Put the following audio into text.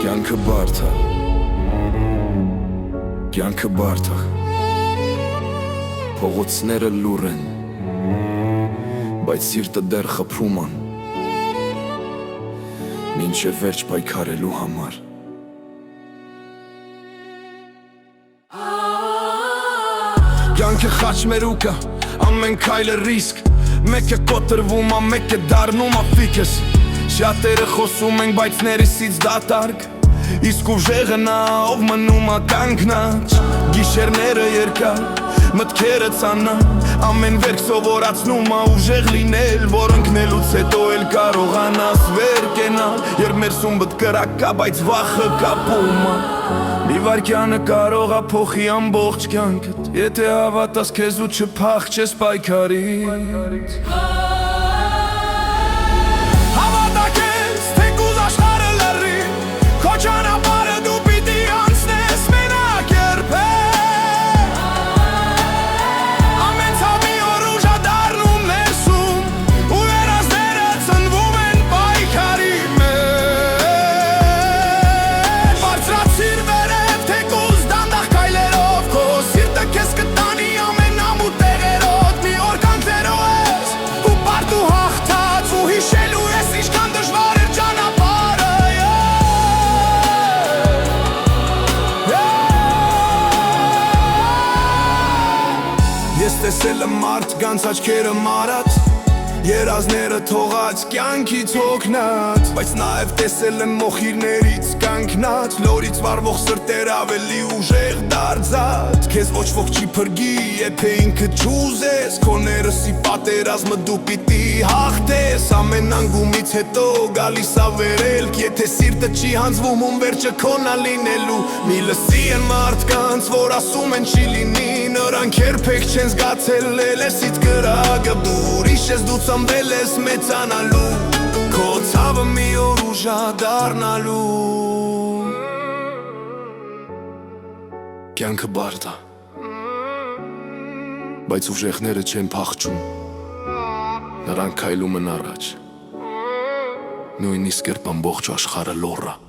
Կյանքը բարդ է, կյանքը բարդ է, փողոցները լուռ են, բայց սիրտը դեռ խփում են, մինչև վերջ պայքարելու համար։ Կյանքը խաչմերուկ է, ամեն քայլը ռիսկ, մեկը կոտրվում է, մեկը դառնում է ֆիքս։ Շատերը խոսում ենք, բայց ներսից դատարկ, իսկ ուժեղը նա, ով մնում է կանգնած։ Գիշերները երկար, մտքերը ծանր, ամեն վերք սովորացնում է ուժեղ լինել, որ ընկնելուց հետո էլ կարողանաս վեր կենալ։ Երբ մեր սումբդ կրակ կա, բայց վախը կապում է, մի վայրկյանը կարող է փոխի ամբողջ կյանքդ, եթե հավատաս քեզ ու չփախչես պայքարից։ Ես տեսել եմ մարդկանց աչքերը մարած, երազները թողած կյանքից հոգնած, բայց նաև տեսել եմ մոխիրներից կանգնած, լորից վառվող սրտեր ավելի ուժեղ դարձած։ Քեզ ոչ ոք չի փրկի, եթե ինքդ չուզես, քո ներսի պատերազմը դու պիտի հաղթես։ Ամեն անգումից հետո գալիս ա վերելք, եթե սիրտը չի հանձվում, ում վերջը քոնա լինելու։ Մի լսի են մարդկանց, որ ասում են չի լինի, նրանք երբեք չեն զգացել լեսիդ կրակը, դու ուրիշ ես, դու ծնվել ես մեծանալու, քո ցավը մի օր ուժա դառնալու։ Կյանքը բարդ է, բայց ուժեղները չեն փախչում, նրանք քայլում են առաջ, նույնիսկ երբ ամբողջ աշխարհը լոռ է։